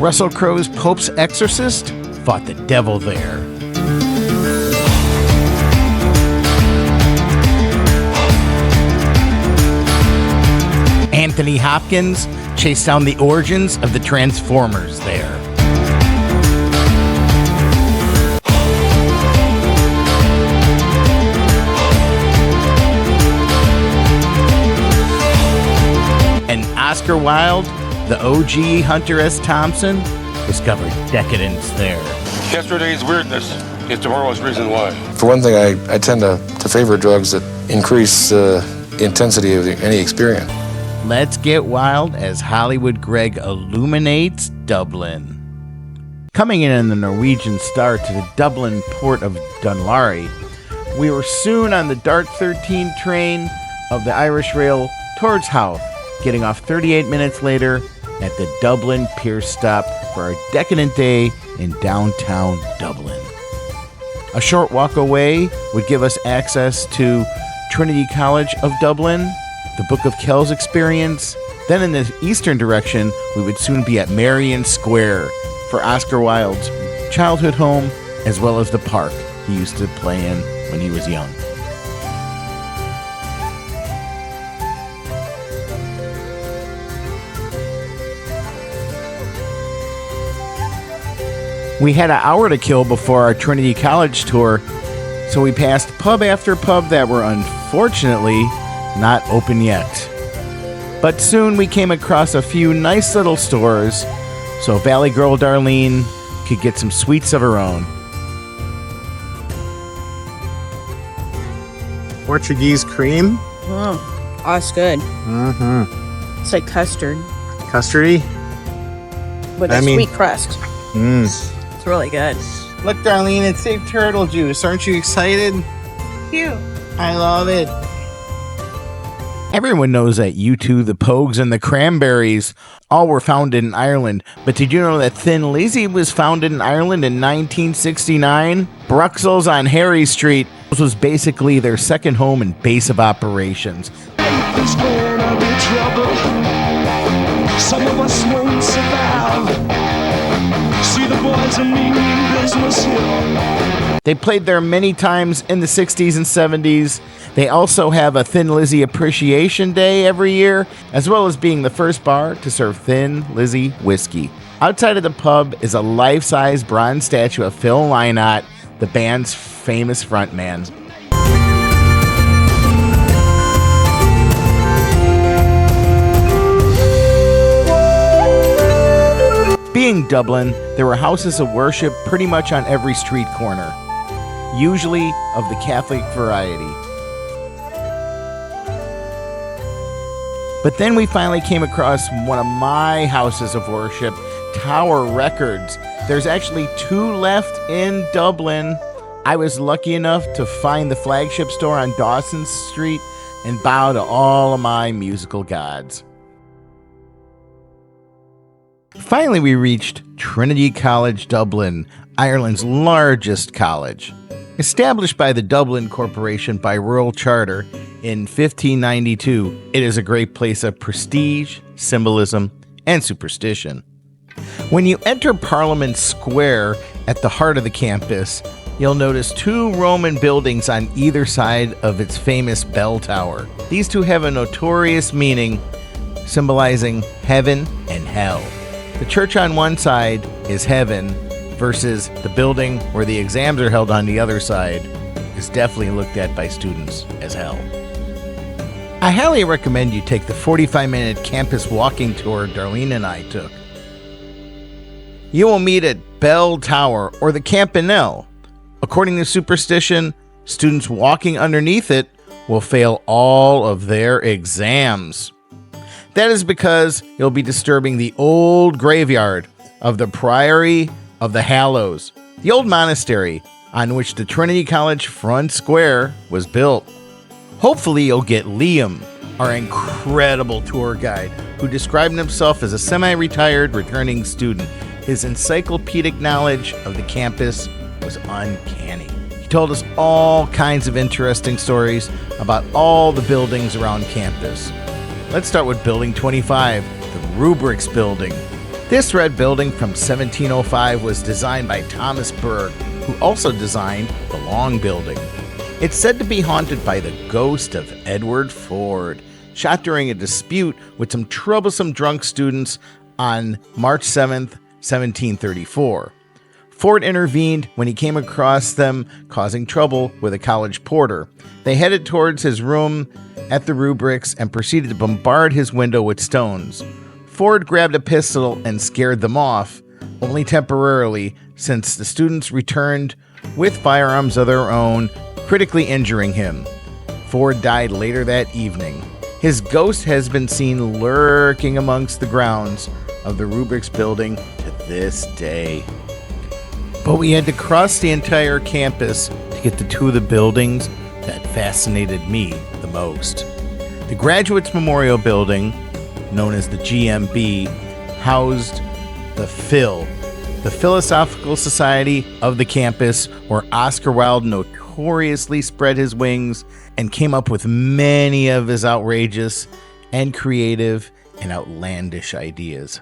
Russell Crowe's Pope's Exorcist fought the devil there. Anthony Hopkins chased down the origins of the Transformers there. And Oscar Wilde, the OG Hunter S. Thompson, discovered decadence there. Yesterday's weirdness is tomorrow's reason why. For one thing, I tend to favor drugs that increase the intensity of any experience. Let's get wild as Hollywood Greg illuminates Dublin. Coming in the Norwegian Star to the Dublin port of Dunlarry, we were soon on the Dart 13 train of the Irish Rail towards Howth, getting off 38 minutes later at the Dublin Pier stop for our decadent day in downtown Dublin. A short walk away would give us access to Trinity College of Dublin, the Book of Kells experience. Then in the eastern direction, we would soon be at Merrion Square for Oscar Wilde's childhood home, as well as the park he used to play in when he was young. We had an hour to kill before our Trinity College tour, so we passed pub after pub that were unfortunately not open yet. But soon we came across a few nice little stores, so Valley Girl Darlene could get some sweets of her own. Portuguese cream? Oh, that's good. Mm-hmm. It's like custard Custardy? with a sweet crust. Mm. It's really good. Look, Darlene, it's saved turtle juice. Aren't you excited? Cute. I love it. Everyone knows that U2, the Pogues, and the Cranberries all were founded in Ireland. But did you know that Thin Lizzy was founded in Ireland in 1969? Bruxelles on Harry Street was basically their second home and base of operations. There's gonna be trouble. Some of us won't survive. See the boys and me mean business here. They played there many times in the 60s and 70s. They also have a Thin Lizzy Appreciation Day every year, as well as being the first bar to serve Thin Lizzy whiskey. Outside of the pub is a life-size bronze statue of Phil Lynott, the band's famous frontman. Being Dublin, there were houses of worship pretty much on every street corner, usually of the Catholic variety. But then we finally came across one of my houses of worship, Tower Records. There's actually 2 left in Dublin. I was lucky enough to find the flagship store on Dawson Street and bow to all of my musical gods. Finally, we reached Trinity College Dublin, Ireland's largest college. Established by the Dublin Corporation by royal charter in 1592, it is a great place of prestige, symbolism, and superstition. When you enter Parliament Square at the heart of the campus, you'll notice 2 Roman buildings on either side of its famous bell tower. These 2 have a notorious meaning, symbolizing heaven and hell. The church on one side is heaven, versus the building where the exams are held on the other side is definitely looked at by students as hell. I highly recommend you take the 45-minute campus walking tour Darlene and I took. You will meet at Bell Tower or the Campanile. According to superstition, students walking underneath it will fail all of their exams. That is because you'll be disturbing the old graveyard of the Priory of the Hallows, the old monastery on which the Trinity College front square was built. Hopefully you'll get Liam, our incredible tour guide, who described himself as a semi-retired returning student. His encyclopedic knowledge of the campus was uncanny. He told us all kinds of interesting stories about all the buildings around campus. Let's start with Building 25, the Rubrics Building. This red building from 1705 was designed by Thomas Berg, who also designed the Long Building. It's said to be haunted by the ghost of Edward Ford, shot during a dispute with some troublesome drunk students on March 7th, 1734. Ford intervened when he came across them causing trouble with a college porter. They headed towards his room at the Rubrics and proceeded to bombard his window with stones. Ford grabbed a pistol and scared them off, only temporarily, since the students returned with firearms of their own, critically injuring him. Ford died later that evening. His ghost has been seen lurking amongst the grounds of the Rubrics building to this day. But we had to cross the entire campus to get to two of the buildings that fascinated me the most. The Graduates Memorial Building, known as the GMB, housed the Phil, the Philosophical Society of the campus, where Oscar Wilde notoriously spread his wings and came up with many of his outrageous and creative and outlandish ideas.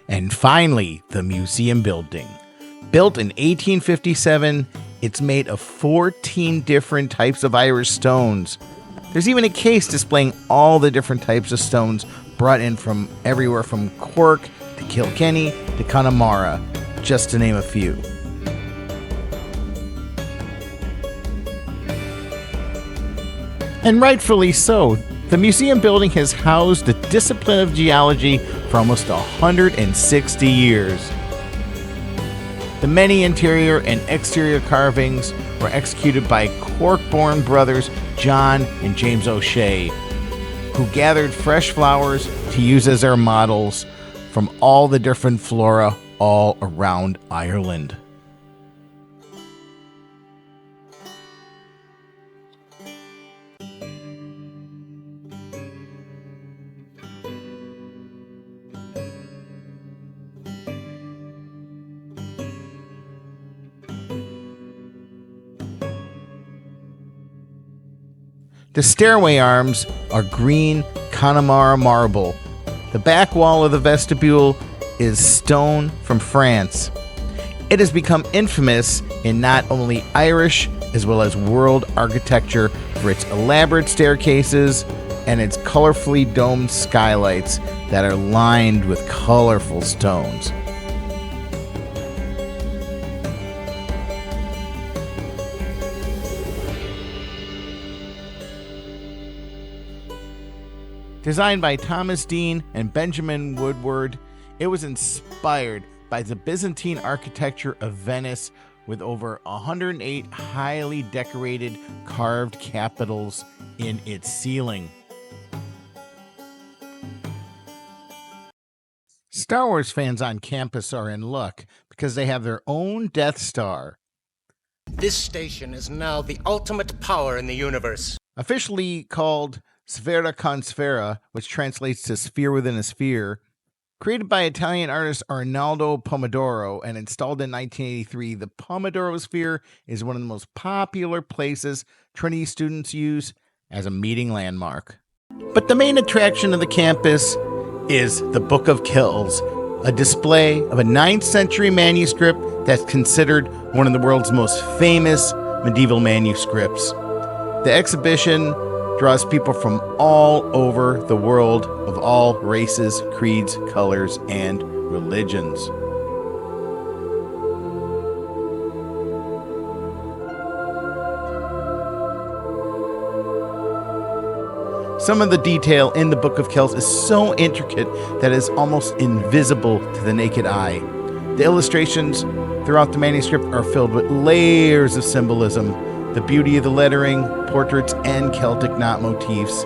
And finally, the Museum Building. Built in 1857, it's made of 14 different types of Irish stones. There's even a case displaying all the different types of stones brought in from everywhere from Cork to Kilkenny to Connemara, just to name a few. And rightfully so. The museum building has housed the discipline of geology for almost 160 years. The many interior and exterior carvings were executed by Cork-born brothers John and James O'Shea, who gathered fresh flowers to use as their models from all the different flora all around Ireland. The stairway arms are green Connemara marble. The back wall of the vestibule is stone from France. It has become infamous in not only Irish as well as world architecture for its elaborate staircases and its colorfully domed skylights that are lined with colorful stones. Designed by Thomas Dean and Benjamin Woodward, it was inspired by the Byzantine architecture of Venice with over 108 highly decorated carved capitals in its ceiling. Star Wars fans on campus are in luck because they have their own Death Star. This station is now the ultimate power in the universe. Officially called Sfera con Sfera, which translates to sphere within a sphere, created by Italian artist Arnaldo Pomodoro and installed in 1983, the Pomodoro Sphere is one of the most popular places Trinity students use as a meeting landmark. But the main attraction of the campus is the Book of Kells, a display of a 9th century manuscript that's considered one of the world's most famous medieval manuscripts. The exhibition draws people from all over the world of all races, creeds, colors, and religions. Some of the detail in the Book of Kells is so intricate that it is almost invisible to the naked eye. The illustrations throughout the manuscript are filled with layers of symbolism. The beauty of the lettering, portraits, and Celtic knot motifs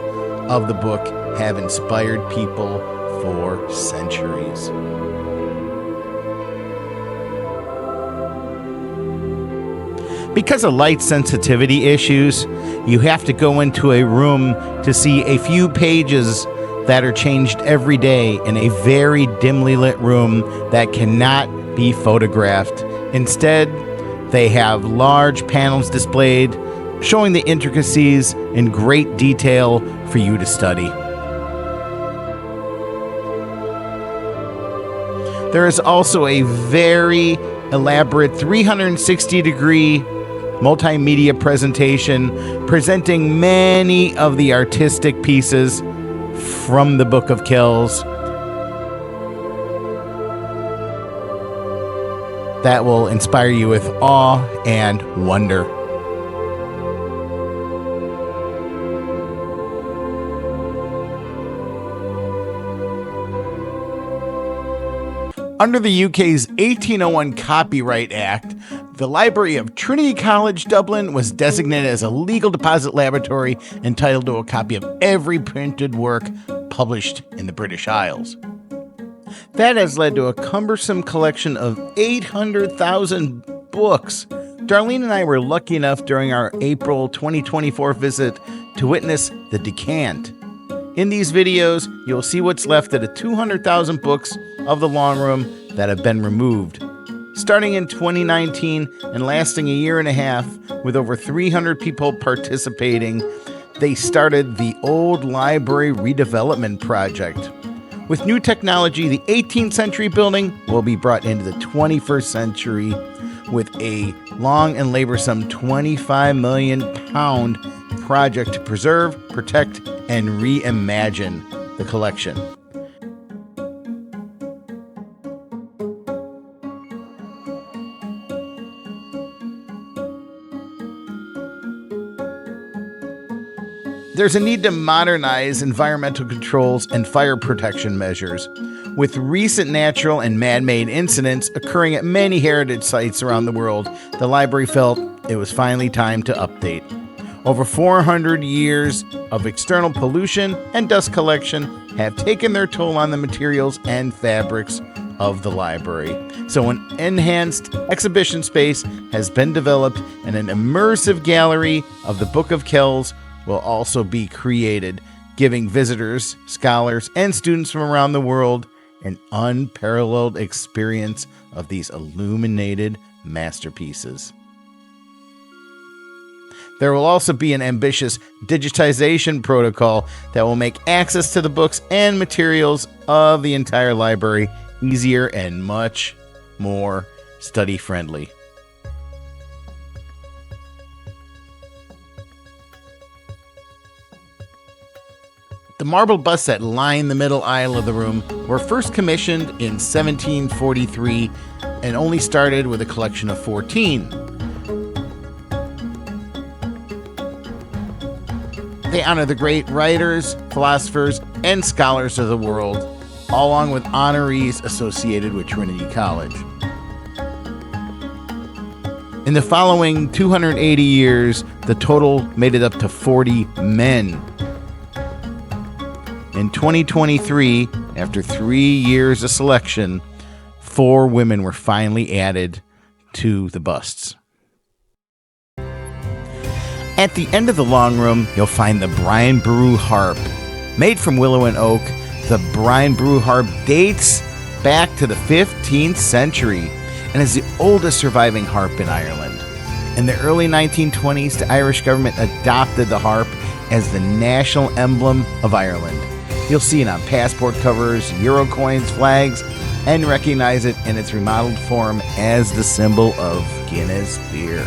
of the book have inspired people for centuries. Because of light sensitivity issues, you have to go into a room to see a few pages that are changed every day in a very dimly lit room that cannot be photographed. Instead, they have large panels displayed, showing the intricacies in great detail for you to study. There is also a very elaborate 360-degree multimedia presentation presenting many of the artistic pieces from the Book of Kells that will inspire you with awe and wonder. Under the UK's 1801 Copyright Act, the library of Trinity College Dublin was designated as a legal deposit laboratory entitled to a copy of every printed work published in the British Isles. That has led to a cumbersome collection of 800,000 books. Darlene and I were lucky enough during our April 2024 visit to witness the decant. In these videos, you'll see what's left of the 200,000 books of the long room that have been removed. Starting in 2019 and lasting a year and a half with over 300 people participating, they started the Old Library Redevelopment Project. With new technology, the 18th century building will be brought into the 21st century with a long and laborsome £25 million project to preserve, protect, and reimagine the collection. There's a need to modernize environmental controls and fire protection measures. With recent natural and man-made incidents occurring at many heritage sites around the world, the library felt it was finally time to update. Over 400 years of external pollution and dust collection have taken their toll on the materials and fabrics of the library. So an enhanced exhibition space has been developed, and an immersive gallery of the Book of Kells will also be created, giving visitors, scholars, and students from around the world an unparalleled experience of these illuminated masterpieces. There will also be an ambitious digitization protocol that will make access to the books and materials of the entire library easier and much more study-friendly. The marble busts that line the middle aisle of the room were first commissioned in 1743 and only started with a collection of 14. They honor the great writers, philosophers, and scholars of the world, along with honorees associated with Trinity College. In the following 280 years, the total made it up to 40 men. In 2023, after 3 years of selection, 4 women were finally added to the busts. At the end of the long room, you'll find the Brian Boru harp. Made from willow and oak, the Brian Boru harp dates back to the 15th century and is the oldest surviving harp in Ireland. In the early 1920s, the Irish government adopted the harp as the national emblem of Ireland. You'll see it on passport covers, euro coins, flags, and recognize it in its remodeled form as the symbol of Guinness beer.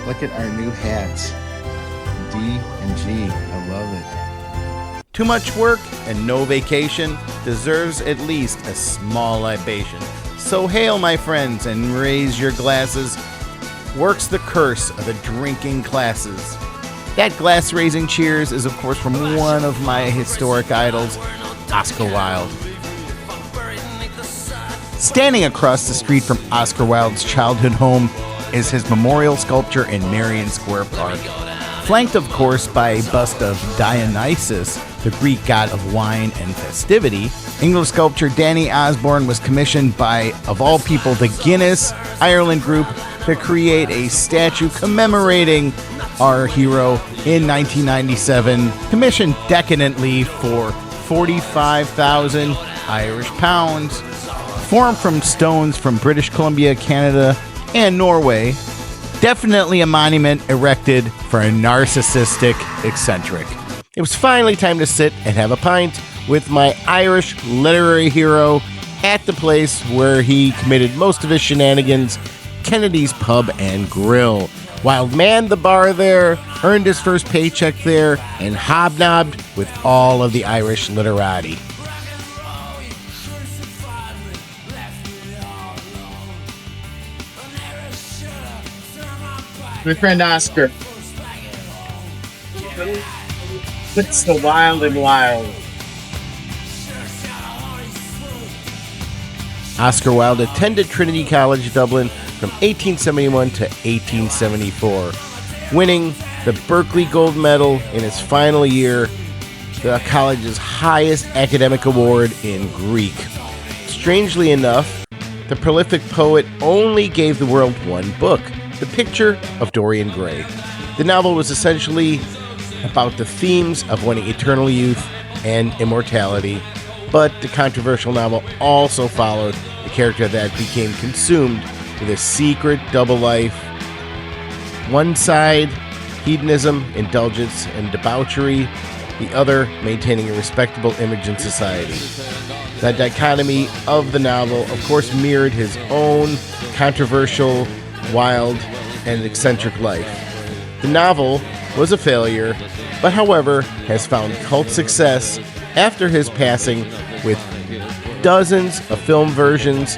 Look at our new hats. D and G. I love it. Too much work and no vacation deserves at least a small libation. So hail, my friends, and raise your glasses. Works the curse of the drinking classes. That glass-raising cheers is, of course, from one of my historic idols, Oscar Wilde. Standing across the street from Oscar Wilde's childhood home is his memorial sculpture in Merrion Square Park. Flanked, of course, by a bust of Dionysus, the Greek god of wine and festivity, English sculptor Danny Osborne was commissioned by, of all people, the Guinness Ireland Group to create a statue commemorating our hero in 1997, commissioned decadently for 145,000 Irish pounds, formed from stones from British Columbia, Canada, and Norway. Definitely a monument erected for a narcissistic eccentric. It was finally time to sit and have a pint with my Irish literary hero at the place where he committed most of his shenanigans, Kennedy's Pub and Grill. Wilde manned the bar there, earned his first paycheck there, and hobnobbed with all of the Irish literati. My friend Oscar. What's the wild and wild? Oscar Wilde attended Trinity College Dublin from 1871 to 1874, winning the Berkeley Gold Medal in his final year, the college's highest academic award in Greek. Strangely enough, the prolific poet only gave the world one book, The Picture of Dorian Gray. The novel was essentially about the themes of wanting eternal youth and immortality, but the controversial novel also followed the character that became consumed with a secret double life. One side, hedonism, indulgence, and debauchery. The other, maintaining a respectable image in society. That dichotomy of the novel, of course, mirrored his own controversial, wild, and eccentric life. The novel was a failure, but however, has found cult success after his passing with dozens of film versions.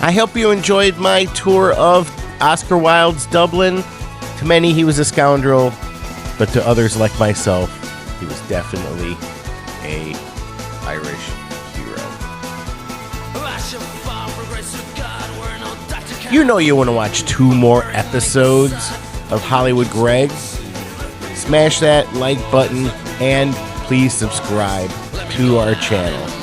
I hope you enjoyed my tour of Oscar Wilde's Dublin. To many, he was a scoundrel, but to others like myself, he was definitely a Irish hero. You know you want to watch 2 more episodes of Hollywood Greg. Smash that like button and please subscribe to our channel.